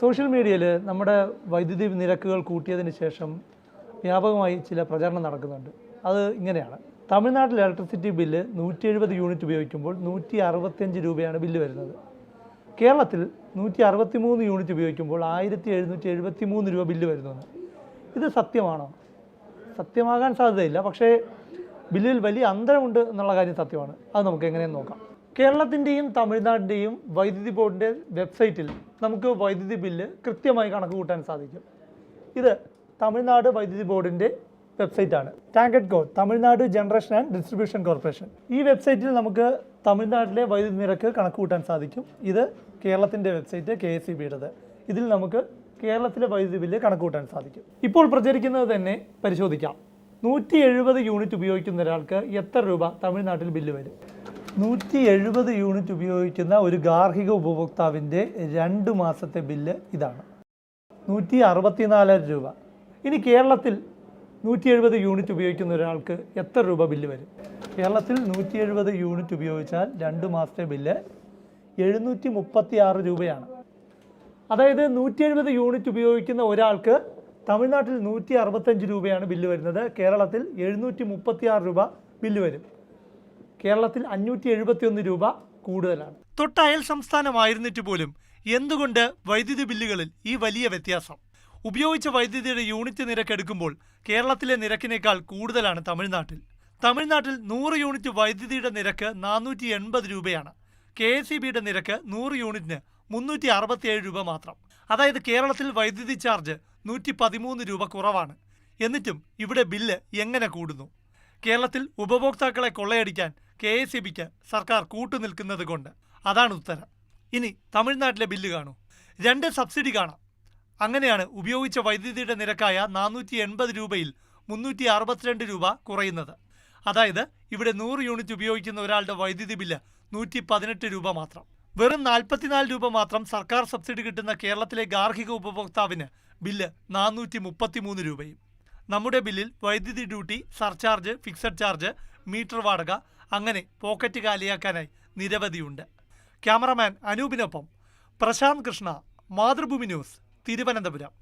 Social മീഡിയയിൽ നമ്മുടെ വൈദ്യുതി നിരക്കുകൾ കൂട്ടിയതിന് ശേഷം വ്യാപകമായി ചില പ്രചരണം നടക്കുന്നുണ്ട്. അത് ഇങ്ങനെയാണ്: തമിഴ്നാട്ടിൽ ഇലക്ട്രിസിറ്റി ബില്ല് 170 യൂണിറ്റ് ഉപയോഗിക്കുമ്പോൾ 165 രൂപയാണ് ബില്ല് വരുന്നത്. കേരളത്തിൽ 163 യൂണിറ്റ് ഉപയോഗിക്കുമ്പോൾ 1773 രൂപ ബില്ല് വരുന്നത്. ഇത് സത്യമാണോ? സത്യമാകാൻ സാധ്യതയില്ല, പക്ഷേ ബില്ലിൽ വലിയ അന്തരമുണ്ട് എന്നുള്ള കാര്യം സത്യമാണ്. അത് നമുക്ക് എങ്ങനെയെന്ന് നോക്കാം. കേരളത്തിൻ്റെയും തമിഴ്നാടിൻ്റെയും വൈദ്യുതി ബോർഡിൻ്റെ വെബ്സൈറ്റിൽ നമുക്ക് വൈദ്യുതി ബില്ല് കൃത്യമായി കണക്ക് കൂട്ടാൻ സാധിക്കും. ഇത് തമിഴ്നാട് വൈദ്യുതി ബോർഡിൻ്റെ വെബ്സൈറ്റാണ്. ടാങ്കറ്റ് കോഡ്, Tamil Nadu generation and distribution corporation. ഈ വെബ്സൈറ്റിൽ നമുക്ക് തമിഴ്നാട്ടിലെ വൈദ്യുതി നിരക്ക് കണക്ക് കൂട്ടാൻ സാധിക്കും. ഇത് കേരളത്തിൻ്റെ വെബ്സൈറ്റ് KSEBയുടേത്. ഇതിൽ നമുക്ക് കേരളത്തിലെ വൈദ്യുതി ബില്ല് കണക്ക് കൂട്ടാൻ സാധിക്കും. ഇപ്പോൾ പ്രചരിക്കുന്നത് തന്നെ പരിശോധിക്കാം. 170 യൂണിറ്റ് ഉപയോഗിക്കുന്ന ഒരാൾക്ക് എത്ര രൂപ തമിഴ്നാട്ടിൽ ബില്ല് വരും? 170 യൂണിറ്റ് ഉപയോഗിക്കുന്ന ഒരു ഗാർഹിക ഉപഭോക്താവിൻ്റെ 2 മാസത്തെ ബില്ല് ഇതാണ്, 164 രൂപ. ഇനി കേരളത്തിൽ 170 യൂണിറ്റ് ഉപയോഗിക്കുന്ന ഒരാൾക്ക് എത്ര രൂപ ബില്ല് വരും? കേരളത്തിൽ 170 യൂണിറ്റ് ഉപയോഗിച്ചാൽ 2 മാസത്തെ ബില്ല് 736 രൂപയാണ്. അതായത് 170 യൂണിറ്റ് ഉപയോഗിക്കുന്ന ഒരാൾക്ക് തമിഴ്നാട്ടിൽ 165 രൂപയാണ് ബില്ല് വരുന്നത്. കേരളത്തിൽ 736 രൂപ ബില്ല് വരും. കേരളത്തിൽ 571 രൂപ കൂടുതലാണ്. തൊട്ടയൽ സംസ്ഥാനമായിരുന്നിട്ട് പോലും എന്തുകൊണ്ട് വൈദ്യുതി ബില്ലുകളിൽ ഈ വലിയ വ്യത്യാസം? ഉപയോഗിച്ച വൈദ്യുതിയുടെ യൂണിറ്റ് നിരക്ക് എടുക്കുമ്പോൾ കേരളത്തിലെ നിരക്കിനേക്കാൾ കൂടുതലാണ് തമിഴ്നാട്ടിൽ. തമിഴ്നാട്ടിൽ 100 യൂണിറ്റ് വൈദ്യുതിയുടെ നിരക്ക് 480 രൂപയാണ്. KSEBയുടെ നിരക്ക് 100 യൂണിറ്റിന് 367 രൂപ മാത്രം. അതായത് കേരളത്തിൽ വൈദ്യുതി ചാർജ് 113 രൂപ കുറവാണ്. എന്നിട്ടും ഇവിടെ ബില്ല് എങ്ങനെ കൂടുന്നു? കേരളത്തിൽ ഉപഭോക്താക്കളെ കൊള്ളയടിക്കാൻ KSEBയ്ക്ക് സർക്കാർ കൂട്ടുനിൽക്കുന്നത് കൊണ്ട്. അതാണ് ഉത്തരം. ഇനി തമിഴ്നാട്ടിലെ ബില്ല് കാണൂ. 2 സബ്സിഡി കാണാം. അങ്ങനെയാണ് ഉപയോഗിച്ച വൈദ്യുതിയുടെ നിരക്കായ 480 രൂപയിൽ 362 രൂപ കുറയുന്നത്. അതായത് ഇവിടെ 100 യൂണിറ്റ് ഉപയോഗിക്കുന്ന ഒരാളുടെ വൈദ്യുതി ബില്ല് 118 രൂപ മാത്രം. വെറും 44 രൂപ മാത്രം സർക്കാർ സബ്സിഡി കിട്ടുന്ന കേരളത്തിലെ ഗാർഹിക ഉപഭോക്താവിന് ബില്ല് 433 രൂപയും. നമ്മുടെ ബില്ലിൽ വൈദ്യുതി duty, surcharge, fixed charge, meter വാടക, അങ്ങനെ പോക്കറ്റ് കാലിയാക്കാനായി നിരവധിയുണ്ട്. ക്യാമറമാൻ അനൂപിനൊപ്പം പ്രശാന്ത് കൃഷ്ണ, മാതൃഭൂമി ന്യൂസ്, തിരുവനന്തപുരം.